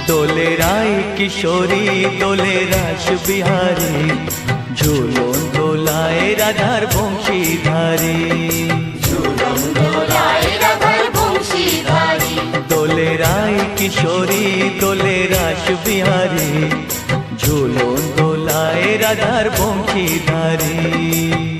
দোলে রায় কিশোরী দোলে রাস বিহারী, ঝুলন দোলায় রাধার বংশীধারী। ঝুলন দোলায় রাধার বংশীধারী। দোলে রায় কিশোরী দোলে রাস বিহারী, ঝুলন দোলায় রাধার বংশীধারী।